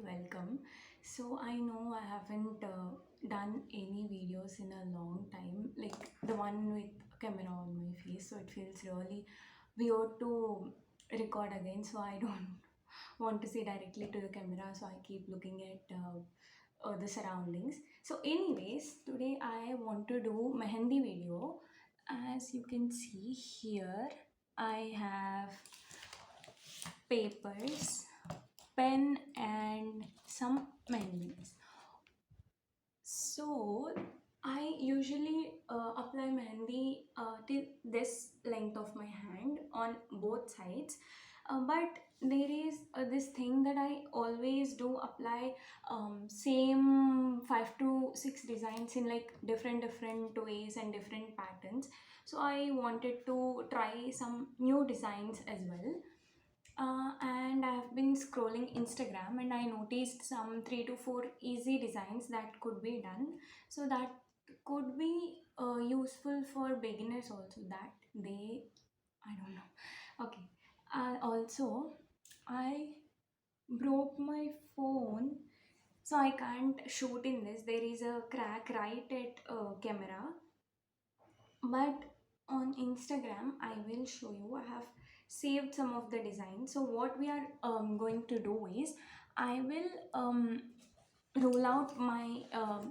welcome. So I know I haven't done any videos in a long time, like the one with camera on my face. So it feels really weird to record again. So I don't want to see directly to the camera. So I keep looking at the surroundings. So, anyways, today I want to do mehendi video. As you can see here, I have papers, pen, and some mehendis. So I usually apply mehendi till this length of my hand on both sides. But there is this thing that I always do apply same 5 to 6 designs in like different ways and different patterns. So I wanted to try some new designs as well. And I've been scrolling Instagram and I noticed some 3 to 4 easy designs that could be done. So that could be useful for beginners also, that they, I don't know. Okay. Also, I broke my phone, so I can't shoot in this. There is a crack right at camera, but on Instagram I will show you. I have saved some of the designs. So what we are going to do is I will roll out my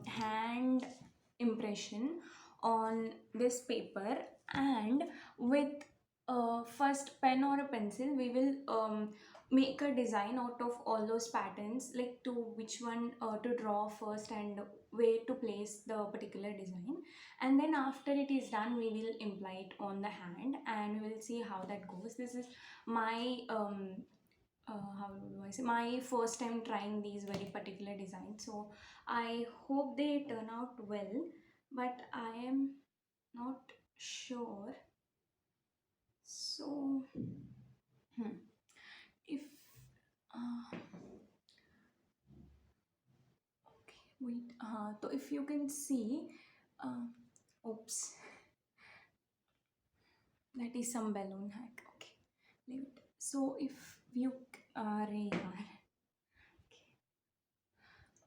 hand impression on this paper, and with first pen or a pencil we will make a design out of all those patterns, like to which one to draw first and where to place the particular design. And then after it is done we will imply it on the hand and we will see how that goes. This is my how do I say, my first time trying these very particular designs, so I hope they turn out well, but I am not sure. So if uh, okay, wait, so if you can see, uh, oops, that is some balloon hack. Okay, leave it. So if you are okay,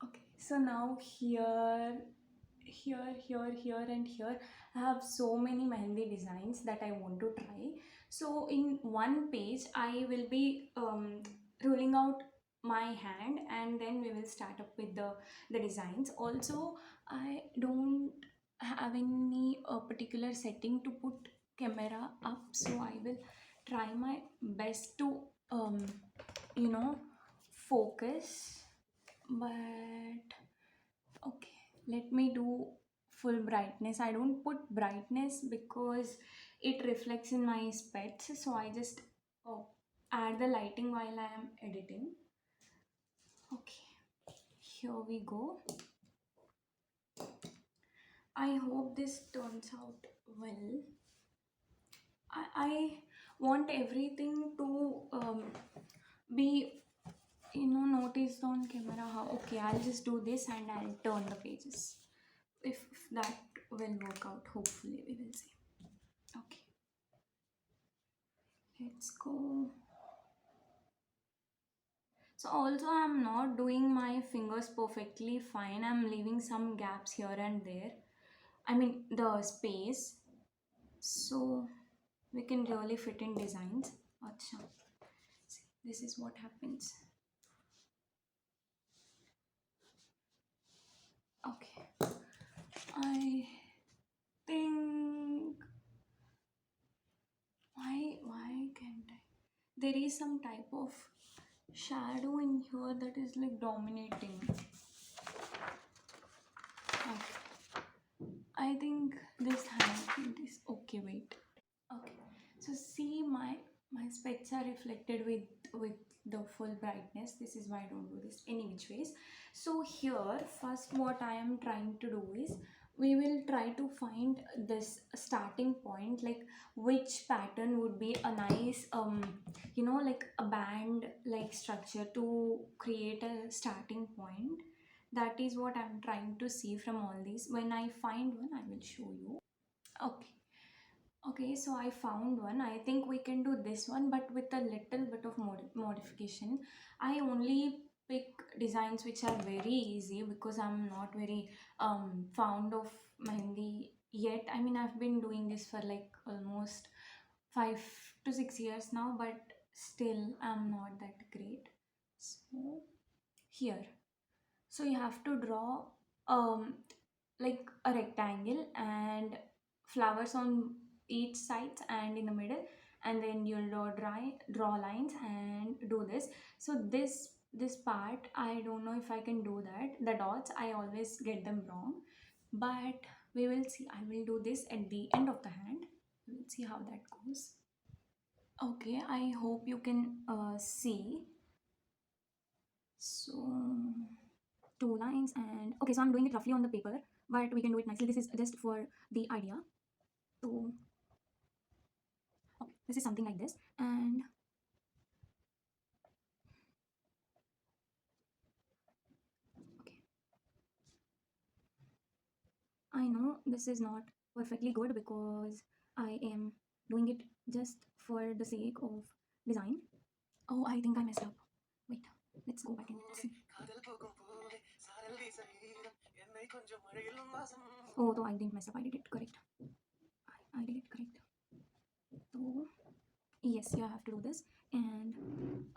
okay, so now here and here I have so many mehendi designs that I want to try. So in one page I will be rolling out my hand and then we will start up with the designs. Also, I don't have any particular setting to put camera up, so I will try my best to um, you know focus. But okay, let me do full brightness. I don't put brightness because it reflects in my specs, so I just add the lighting while I am editing. Okay, here we go. I hope this turns out well. I want everything to be noticed on camera. How, okay, I'll just do this and I'll turn the pages. If that will work out, hopefully we will see. Okay, let's go. So also I'm not doing my fingers perfectly fine. I'm leaving some gaps here and there. I mean the space. So we can really fit in designs. Acha. See, this is what happens. Okay. I think why can't I? There is some type of shadow in here that is like dominating. Okay. I think this hand is okay. Wait. Okay. So see, my specs are reflected with the full brightness. This is why I don't do this any which ways. So here, first what I am trying to do is we will try to find this starting point, like which pattern would be a nice like a band like structure to create a starting point. That is what I'm trying to see from all these. When I find one I will show you. Okay. Okay, so I found one. I think we can do this one, but with a little bit of modification. I only pick designs which are very easy because I'm not very fond of mehendi yet. I mean, I've been doing this for like almost 5 to 6 years now, but still I'm not that great. So here, so you have to draw um like a rectangle and flowers on each sides and in the middle, and then you'll draw lines and do this. So this part, I don't know if I can do that. The dots, I always get them wrong, but we will see. I will do this at the end of the hand. We'll see how that goes. Okay, I hope you can see. So two lines, and okay, so I'm doing it roughly on the paper, but we can do it nicely. This is just for the idea. So okay, this is something like this. And okay, I know this is not perfectly good because I am doing it just for the sake of design. Oh, I think I messed up. Wait, let's go back and see. Oh, though I didn't mess up, I did it correct. I did it correct. So yes, you have to do this, and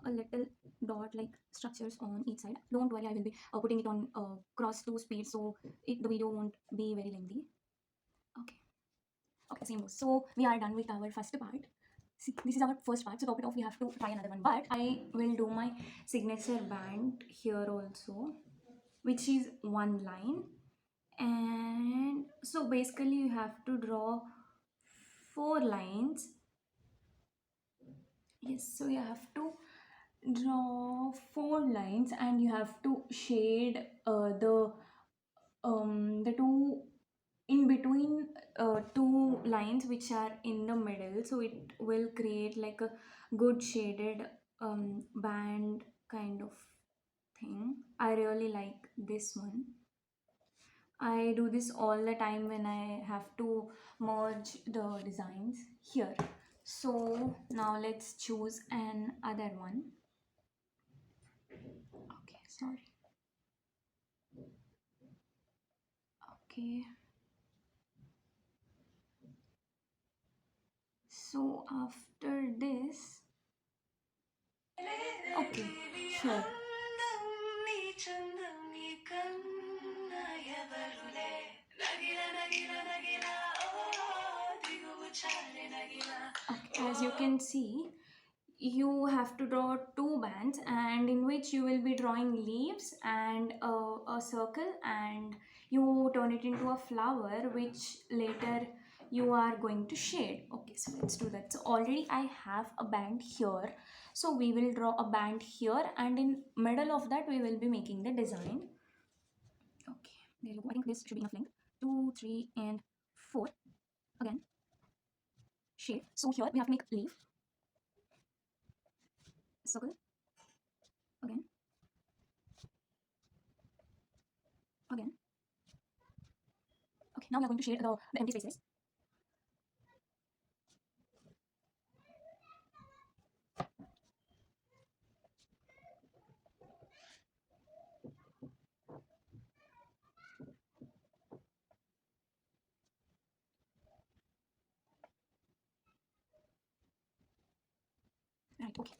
a little dot like structures on each side. Don't worry, I will be putting it on cross 2 speed, so the video won't be very lengthy. Okay, okay, same goes. So we are done with our first part. See, this is our first part, so top it off, we have to try another one, but I will do my signature band here also, which is one line. And so basically you have to draw 4 lines. Yes, so you have to draw 4 lines, and you have to shade the two in between, two lines which are in the middle, so it will create like a good shaded band kind of thing. I really like this one. I do this all the time when I have to merge the designs here. So now let's choose another one. Okay, sorry. Okay. So after this, okay, sure. Okay, as you can see, you have to draw 2 bands, and in which you will be drawing leaves and a circle, and you turn it into a flower which later you are going to shade. Okay, so let's do that. So already I have a band here, so we will draw a band here, and in middle of that we will be making the design. Okay, there you go. I think this should be enough length. 2, 3, and 4. Again, shade. So here we have to make leaf, circle, again, again. Okay, now we are going to shade the empty spaces. Right, okay.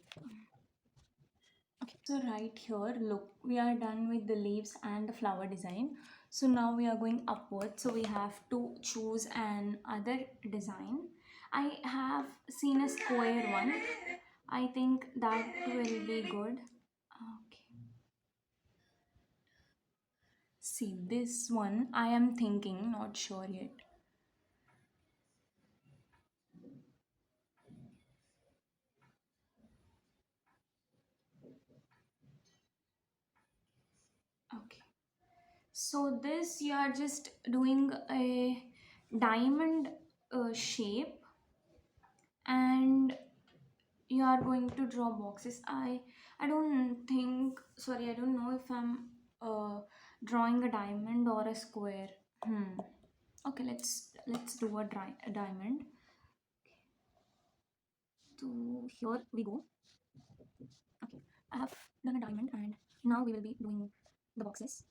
Okay, so right here, look, we are done with the leaves and the flower design. So now we are going upwards. So we have to choose an other design. I have seen a square one. I think that will be good. Okay. See, this one I am thinking, not sure yet. Okay. So this you are just doing a diamond shape, and you are going to draw boxes. I don't think, sorry, I don't know if I'm drawing a diamond or a square. Okay, let's do a diamond. So here we go. Okay, I have done a diamond, and Now we will be doing the boxes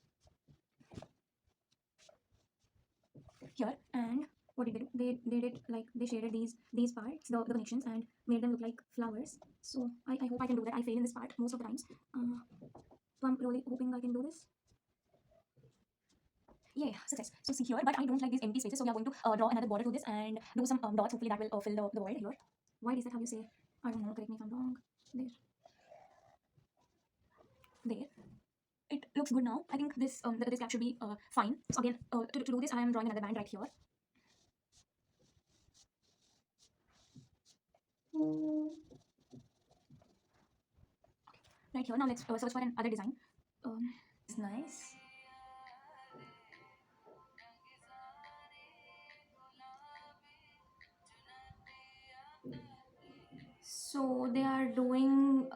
here. And what did they do? They did like they shaded these parts, the connections, and made them look like flowers. So I hope I can do that. I fail in this part most of the times. So I'm really hoping I can do this. Yeah, success. So see here, but I don't like these empty spaces, so we are going to draw another border to this and do some dots. Hopefully that will fill the void here. Why is that how you say? I don't know. Correct me if I'm wrong. There, there. It looks good now. I think this cap should be fine. So again, to do this, I am drawing another band right here. Right here. Now let's search for another design. It's nice. So they are doing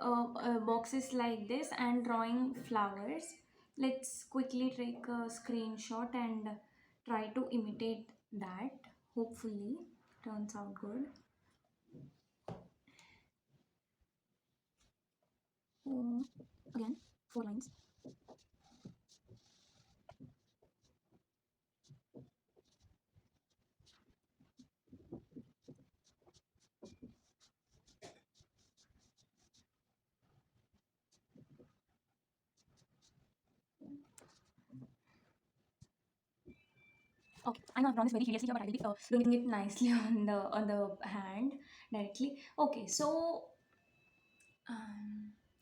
boxes like this and drawing flowers. Let's quickly take a screenshot and try to imitate that. Hopefully, turns out good. Again, 4 lines. Okay, I know I've drawn this very hideously here, but I will be doing it nicely on the hand directly. Okay, so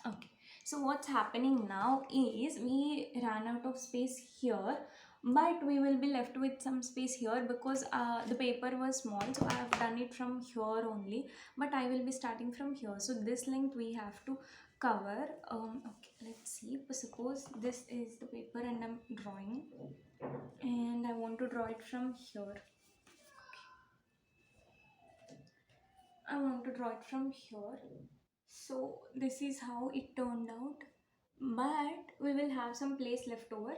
okay, so what's happening now is we ran out of space here, but we will be left with some space here because the paper was small, so I have done it from here only, but I will be starting from here. So this length we have to cover. Okay, let's see. Suppose this is the paper and I'm drawing, and I want to draw it from here. I want to draw it from here. So this is how it turned out, but we will have some place left over.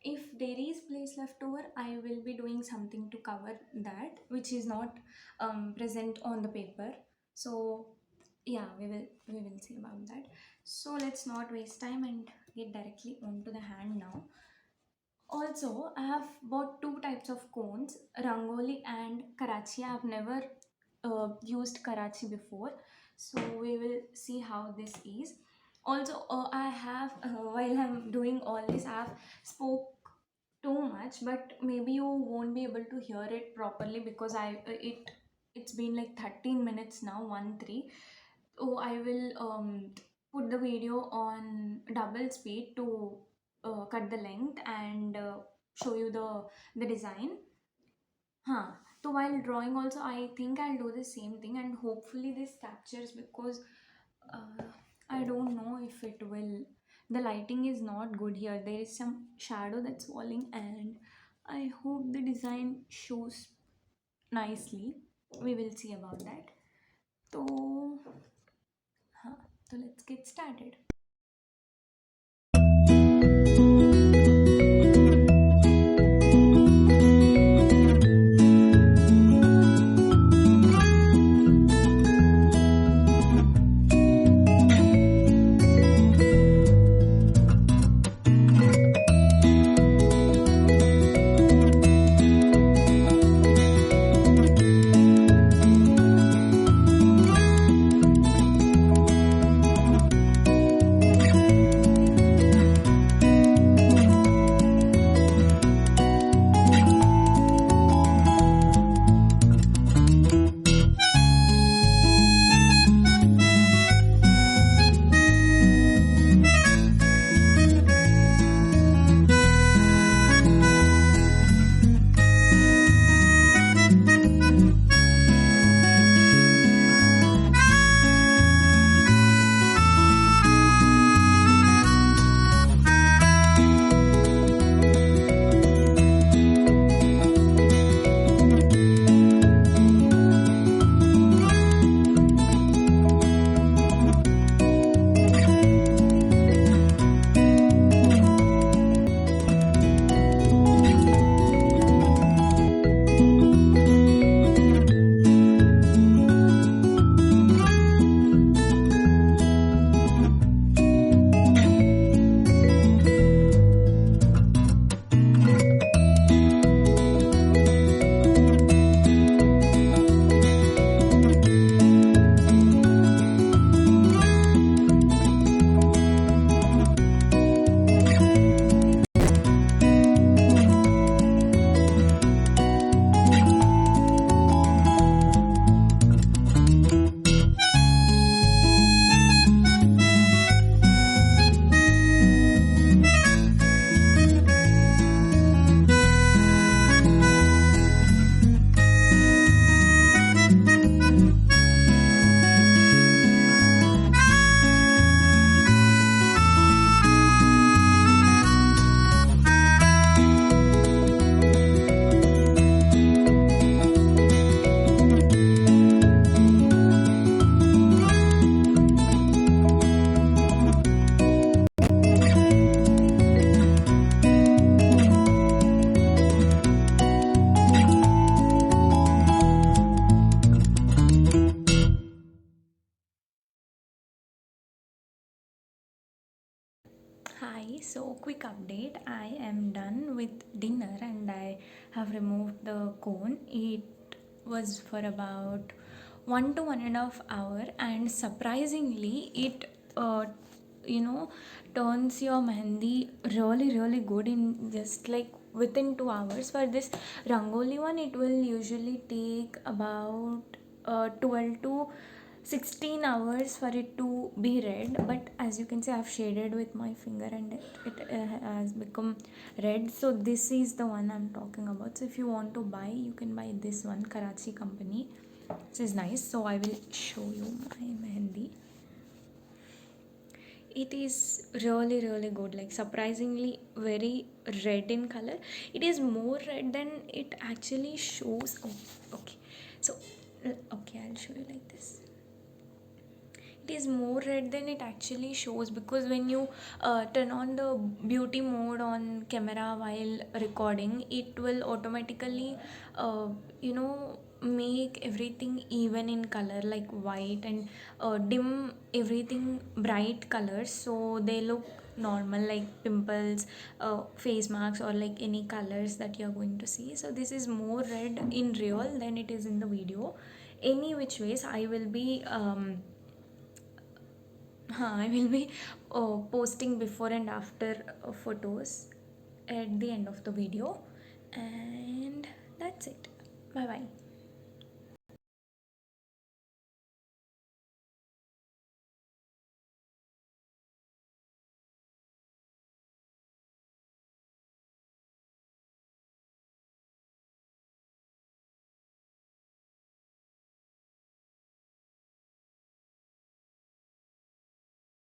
If there is place left over, I will be doing something to cover that which is not present on the paper. So yeah, we will see about that. So let's not waste time and get directly onto the hand now. Also, I have bought two types of cones, Rangoli and Karachi. I have never used Karachi before, so we will see how this is. Also, I have while I'm doing all this, I have spoke too much, but maybe you won't be able to hear it properly because it's been like 13 minutes now, 1 3. Oh, I will put the video on double speed to cut the length and show you the design. Huh. So while drawing also, I think I'll do the same thing and hopefully this captures because uh, I don't know if it will. The lighting is not good here. There is some shadow that's falling and I hope the design shows nicely. We will see about that. So, huh. So let's get started. Hi, so quick update. I am done with dinner and I have removed the cone. It was for about 1 to 1.5 hour, and surprisingly, it you know turns your mehendi really really good in just like within 2 hours. For this rangoli one, it will usually take about 12 to 16 hours for it to be red, but as you can see I've shaded with my finger and it has become red. So this is the one I'm talking about. So if you want to buy, you can buy this one, Karachi company. This is nice. So I will show you my mehendi. It is really really good, like surprisingly very red in color. It is more red than it actually shows. Oh, okay. So okay, I'll show you like this. It is more red than it actually shows, because when you turn on the beauty mode on camera while recording, it will automatically you know make everything even in color, like white, and dim everything bright colors, so they look normal, like pimples, face marks, or like any colors that you're going to see. So this is more red in real than it is in the video. Any which ways, I will be I will be posting before and after photos at the end of the video, and that's it. Bye bye.